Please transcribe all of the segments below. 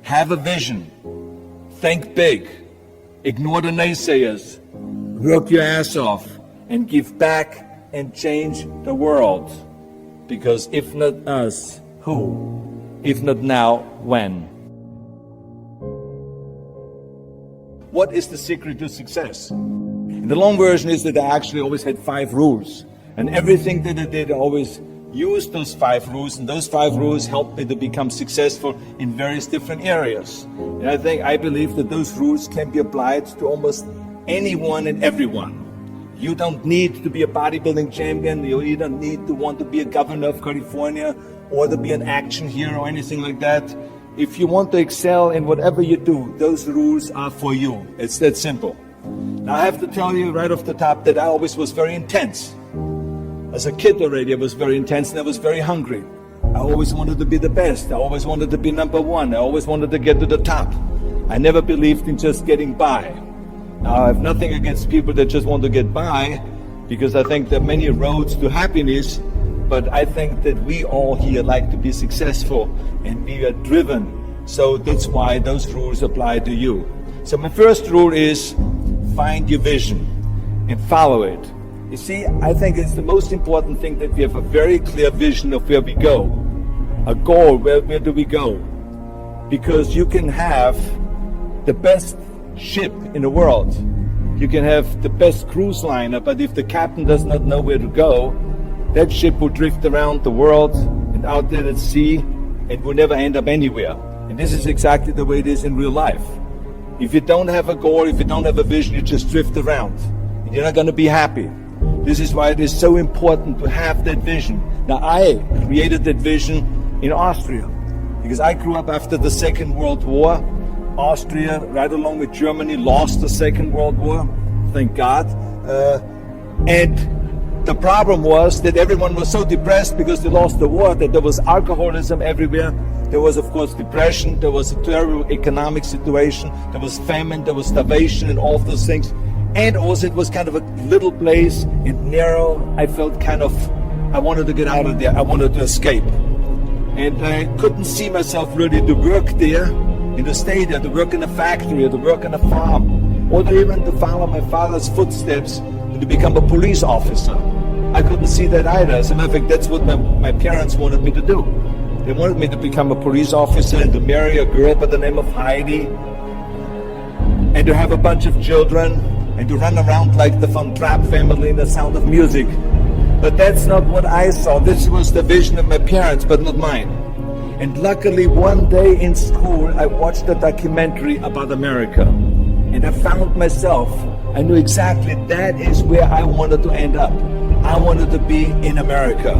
Have a vision. Think big. Ignore the naysayers. Work your ass off and give back and change the world. Because if not us, who? If not now, when? What is the secret to success? And the long version is that I actually always had 5 rules. And everything that I did, I always used those 5 rules. And those 5 rules helped me to become successful in various different areas. And I believe that those rules can be applied to almost anyone and everyone. You don't need to be a bodybuilding champion. You don't need to want to be a governor of California or to be an action hero or anything like that. If you want to excel in whatever you do, those rules are for you. It's that simple. Now I have to tell you right off the top that I always was very intense. As a kid already, I was very intense and I was very hungry. I always wanted to be the best. I always wanted to be number one. I always wanted to get to the top. I never believed in just getting by. Now, I have nothing against people that just want to get by, because I think there are many roads to happiness, but I think that we all here like to be successful and we are driven. So that's why those rules apply to you. So my first rule is find your vision and follow it. You see, I think it's the most important thing that we have a very clear vision of where we go. A goal, where do we go? Because you can have the best ship in the world. You can have the best cruise liner, but if the captain does not know where to go, that ship will drift around the world and out there at sea and will never end up anywhere. And this is exactly the way it is in real life. If you don't have a goal, if you don't have a vision, you just drift around and you're not going to be happy. This is why it is so important to have that vision. Now, I created that vision in Austria because I grew up after the Second World War. Austria, right along with Germany, lost the Second World War, thank God. And the problem was that everyone was so depressed because they lost the war, that there was alcoholism everywhere. There was, of course, depression. There was a terrible economic situation. There was famine. There was starvation and all of those things. And also it was kind of a little place and narrow. I felt I wanted to get out of there. I wanted to escape. And I couldn't see myself really to work there, and to stay there, to work in a factory, or to work on a farm, or to even to follow my father's footsteps and to become a police officer. I couldn't see that either. As a matter of fact, that's what my parents wanted me to do. They wanted me to become a police officer and to marry a girl by the name of Heidi and to have a bunch of children and to run around like the Von Trapp family in The Sound of Music. But that's not what I saw. This was the vision of my parents, but not mine. And luckily, one day in school, I watched a documentary about America. And I found myself. I knew exactly that is where I wanted to end up. I wanted to be in America.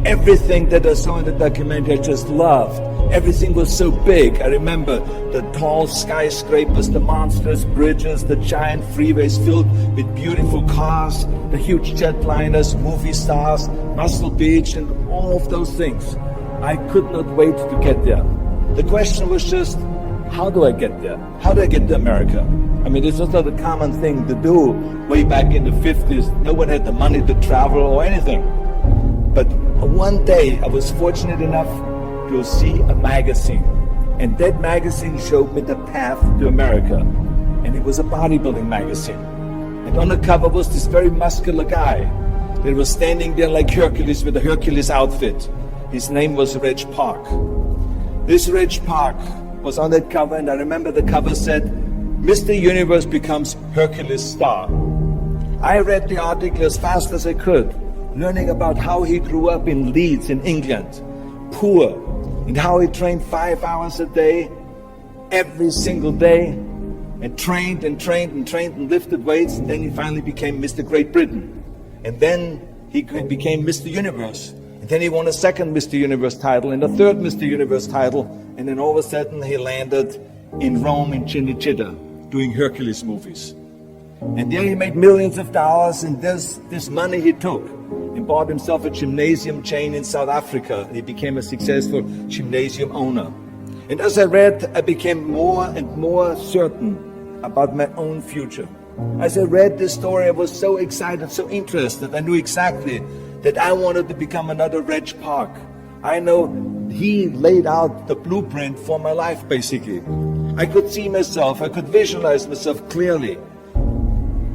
Everything that I saw in the documentary, I just loved. Everything was so big. I remember the tall skyscrapers, the monstrous bridges, the giant freeways filled with beautiful cars, the huge jetliners, movie stars, Muscle Beach, and all of those things. I could not wait to get there. The question was just, how do I get there? How do I get to America? I mean, this was not a common thing to do way back in the 50s. No one had the money to travel or anything. But one day I was fortunate enough to see a magazine. And that magazine showed me the path to America. And it was a bodybuilding magazine. And on the cover was this very muscular guy that was standing there like Hercules with a Hercules outfit. His name was Reg Park. This Reg Park was on that cover, and I remember the cover said, Mr. Universe becomes Hercules star. I read the article as fast as I could, learning about how he grew up in Leeds in England, poor, and how he trained 5 hours a day, every single day, and trained and trained and trained and lifted weights, and then he finally became Mr. Great Britain. And then he became Mr. Universe. And then he won a second Mr. Universe title and a third Mr. Universe title. And then all of a sudden he landed in Rome in Cinecittà doing Hercules movies. And there he made millions of dollars, and this money he took and bought himself a gymnasium chain in South Africa. He became a successful gymnasium owner. And as I read, I became more and more certain about my own future. As I read this story, I was so excited, so interested. I knew exactly that I wanted to become another Reg Park. I know he laid out the blueprint for my life, basically. I could see myself, I could visualize myself clearly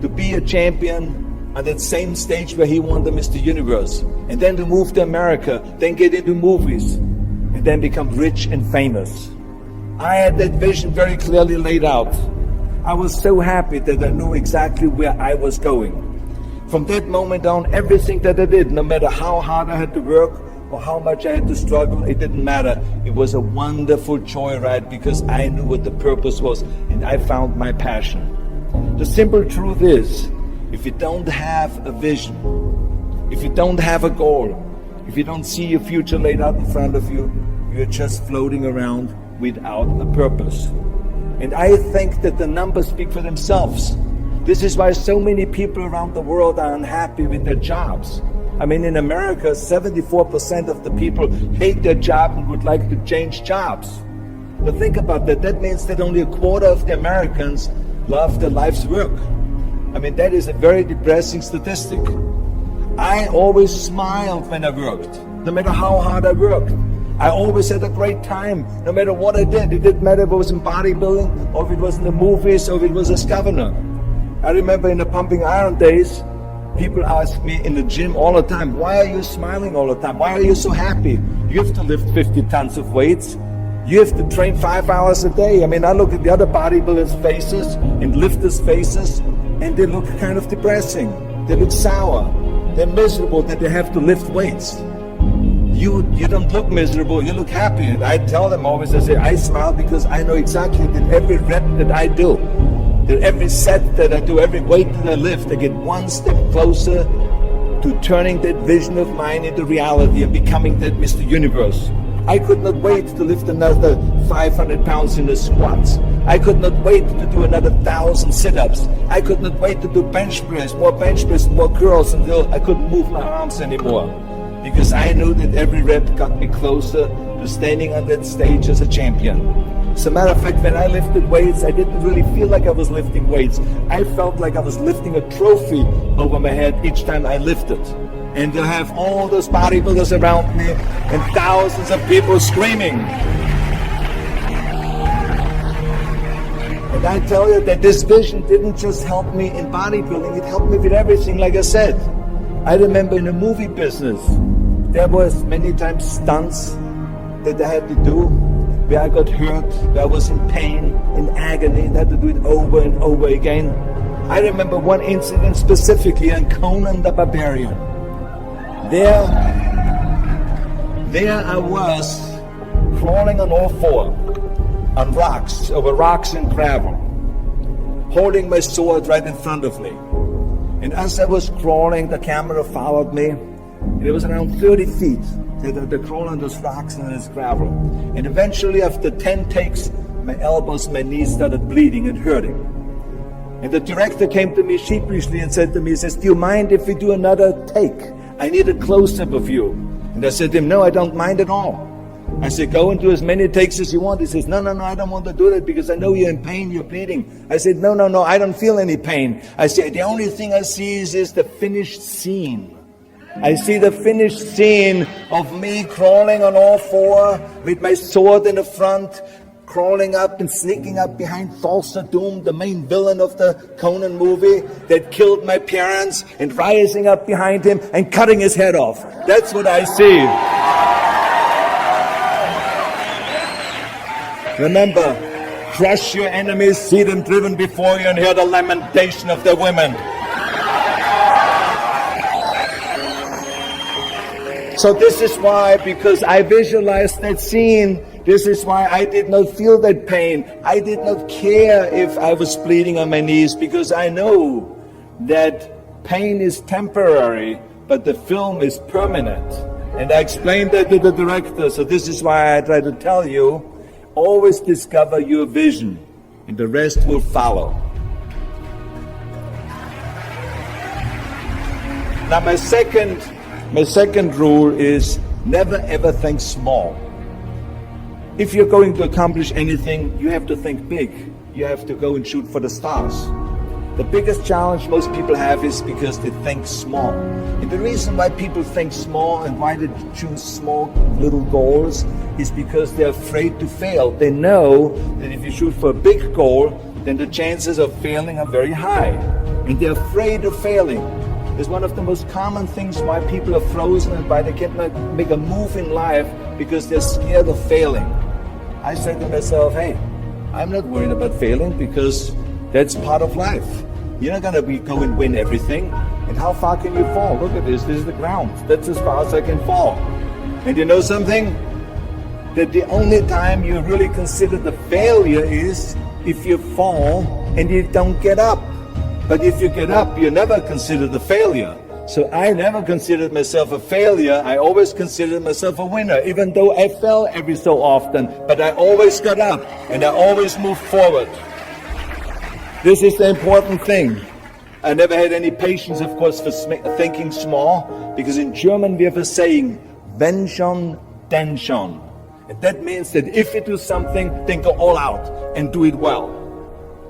to be a champion on that same stage where he won the Mr. Universe, and then to move to America, then get into movies, and then become rich and famous. I had that vision very clearly laid out. I was so happy that I knew exactly where I was going. From that moment on, everything that I did, no matter how hard I had to work or how much I had to struggle, it didn't matter. It was a wonderful joyride because I knew what the purpose was and I found my passion. The simple truth is, if you don't have a vision, if you don't have a goal, if you don't see your future laid out in front of you, you're just floating around without a purpose. And I think that the numbers speak for themselves. This is why so many people around the world are unhappy with their jobs. I mean, in America, 74% of the people hate their job and would like to change jobs. But think about that. That means that only a quarter of the Americans love their life's work. I mean, that is a very depressing statistic. I always smiled when I worked, no matter how hard I worked. I always had a great time, no matter what I did. It didn't matter if it was in bodybuilding, or if it was in the movies, or if it was as governor. I remember in the pumping iron days, people asked me in the gym all the time, why are you smiling all the time? Why are you so happy? You have to lift 50 tons of weights. You have to train 5 hours a day. I mean, I look at the other bodybuilders' faces and lifters' faces, and they look kind of depressing. They look sour. They're miserable that they have to lift weights. You don't look miserable, you look happy. And I tell them always, I say, I smile because I know exactly that every rep that I do, that every set that I do, every weight that I lift, I get one step closer to turning that vision of mine into reality and becoming that Mr. Universe. I could not wait to lift another 500 pounds in the squats. I could not wait to do another 1,000 sit-ups. I could not wait to do bench press, more curls until I couldn't move my arms anymore. Because I knew that every rep got me closer to standing on that stage as a champion. As a matter of fact, when I lifted weights, I didn't really feel like I was lifting weights. I felt like I was lifting a trophy over my head each time I lifted. And to have all those bodybuilders around me and thousands of people screaming. And I tell you that this vision didn't just help me in bodybuilding, it helped me with everything, like I said. I remember in the movie business, there was many times stunts that I had to do where I got hurt, where I was in pain, in agony, and had to do it over and over again. I remember one incident specifically on Conan the Barbarian. There I was crawling on all four, on rocks, over rocks and gravel, holding my sword right in front of me. And as I was crawling, the camera followed me, and it was around 30 feet to crawl on those rocks and this gravel. And eventually, after 10 takes, my elbows, my knees started bleeding and hurting. And the director came to me sheepishly and said to me, he says, do you mind if we do another take? I need a close-up of you. And I said to him, no, I don't mind at all. I said, go and do as many takes as you want. He says, no, I don't want to do that because I know you're in pain, you're bleeding. I said, no, I don't feel any pain. I said, the only thing I see is the finished scene. I see the finished scene of me crawling on all four with my sword in the front, crawling up and sneaking up behind Thulsa Doom, the main villain of the Conan movie that killed my parents, and rising up behind him and cutting his head off. That's what I see. Remember, crush your enemies, see them driven before you, and hear the lamentation of their women. So this is why, because I visualized that scene, this is why I did not feel that pain. I did not care if I was bleeding on my knees, because I know that pain is temporary, but the film is permanent. And I explained that to the director, so this is why I try to tell you, always discover your vision, and the rest will follow. Now my second rule is never ever think small. If you're going to accomplish anything, you have to think big. You have to go and shoot for the stars. The biggest challenge most people have is because they think small. And the reason why people think small and why they choose small little goals is because they're afraid to fail. They know that if you shoot for a big goal, then the chances of failing are very high. And they're afraid of failing. It's one of the most common things why people are frozen and why they cannot make a move in life, because they're scared of failing. I said to myself, hey, I'm not worried about failing because that's part of life. You're not gonna go and win everything. And how far can you fall? Look at this is the ground. That's as far as I can fall. And you know something? That the only time you really consider the failure is if you fall and you don't get up. But if you get up, you never consider the failure. So I never considered myself a failure. I always considered myself a winner, even though I fell every so often. But I always got up and I always moved forward. This is the important thing. I never had any patience, of course, for thinking small, because in German we have a saying, wenn schon, denn schon. And that means that if you do something, then go all out and do it well.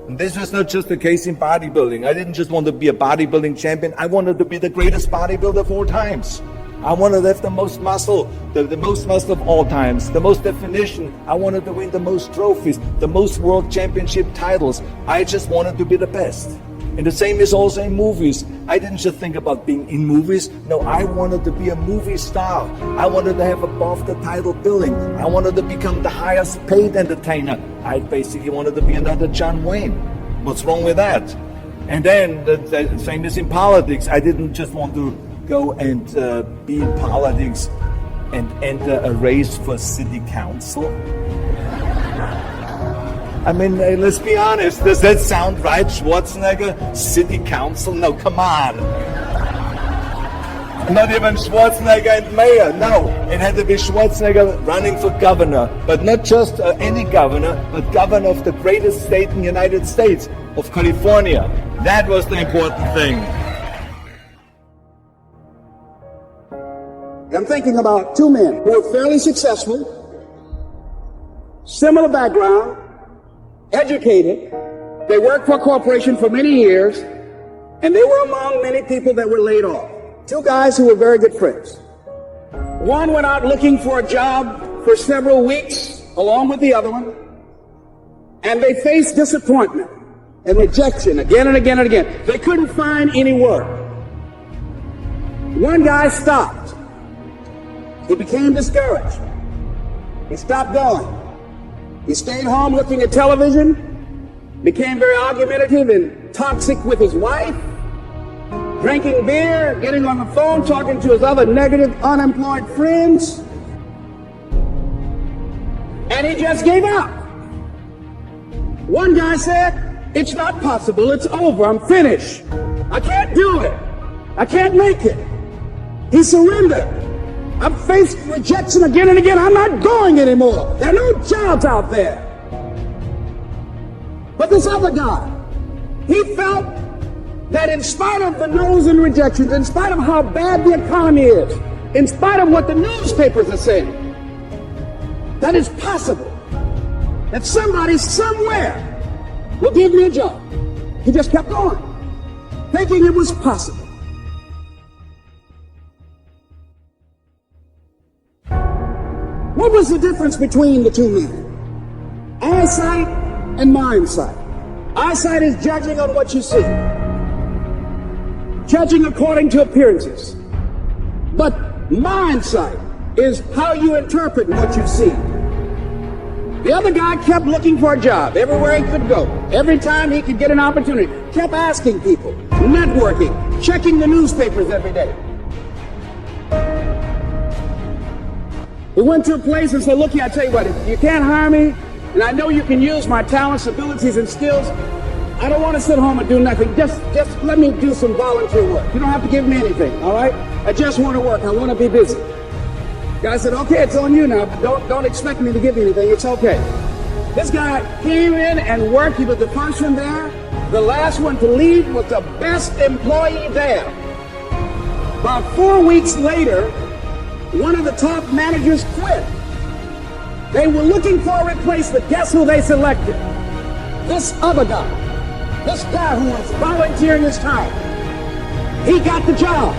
And this was not just the case in bodybuilding. I didn't just want to be a bodybuilding champion. I wanted to be the greatest bodybuilder of all times. I wanted to have the most muscle, the most muscle of all times, the most definition. I wanted to win the most trophies, the most world championship titles. I just wanted to be the best. And the same is also in movies. I didn't just think about being in movies. No, I wanted to be a movie star. I wanted to have above the title billing. I wanted to become the highest paid entertainer. I basically wanted to be another John Wayne. What's wrong with that? And then the same is in politics. I didn't just want to go and be in politics and enter a race for city council. I mean, let's be honest, does that sound right, Schwarzenegger? City council? No, come on. Not even Schwarzenegger and mayor, no. It had to be Schwarzenegger running for governor, but not just any governor, but governor of the greatest state in the United States, of California. That was the important thing. I'm thinking about two men who were fairly successful, similar background, educated. They worked for a corporation for many years, and they were among many people that were laid off. Two guys who were very good friends. One went out looking for a job for several weeks, along with the other one, and they faced disappointment and rejection again and again and again. They couldn't find any work. One guy stopped. He became discouraged. He stopped going. He stayed home looking at television, became very argumentative and toxic with his wife, drinking beer, getting on the phone, talking to his other negative, unemployed friends. And he just gave up. One guy said, it's not possible, it's over, I'm finished. I can't do it. I can't make it. He surrendered. I've faced rejection again and again. I'm not going anymore. There are no jobs out there. But this other guy, he felt that in spite of the no's and rejections, in spite of how bad the economy is, in spite of what the newspapers are saying, that it's possible that somebody somewhere will give me a job. He just kept going, thinking it was possible. What was the difference between the two men? Eyesight and mindsight. Eyesight is judging on what you see, judging according to appearances. But mindsight is how you interpret what you see. The other guy kept looking for a job everywhere he could go. Every time he could get an opportunity, kept asking people, networking, checking the newspapers every day. He went to a place and said, look here, I tell you what, if you can't hire me, and I know you can use my talents, abilities, and skills, I don't want to sit home and do nothing. Just let me do some volunteer work. You don't have to give me anything, all right? I just want to work. I want to be busy. Guy said, okay, it's on you now. Don't expect me to give you anything. It's okay. This guy came in and worked. He was the first one there. The last one to leave was the best employee there. About 4 weeks later, one of the top managers quit. They were looking for a replacement. Guess who they selected? This other guy. This guy who was volunteering his time, he got the job.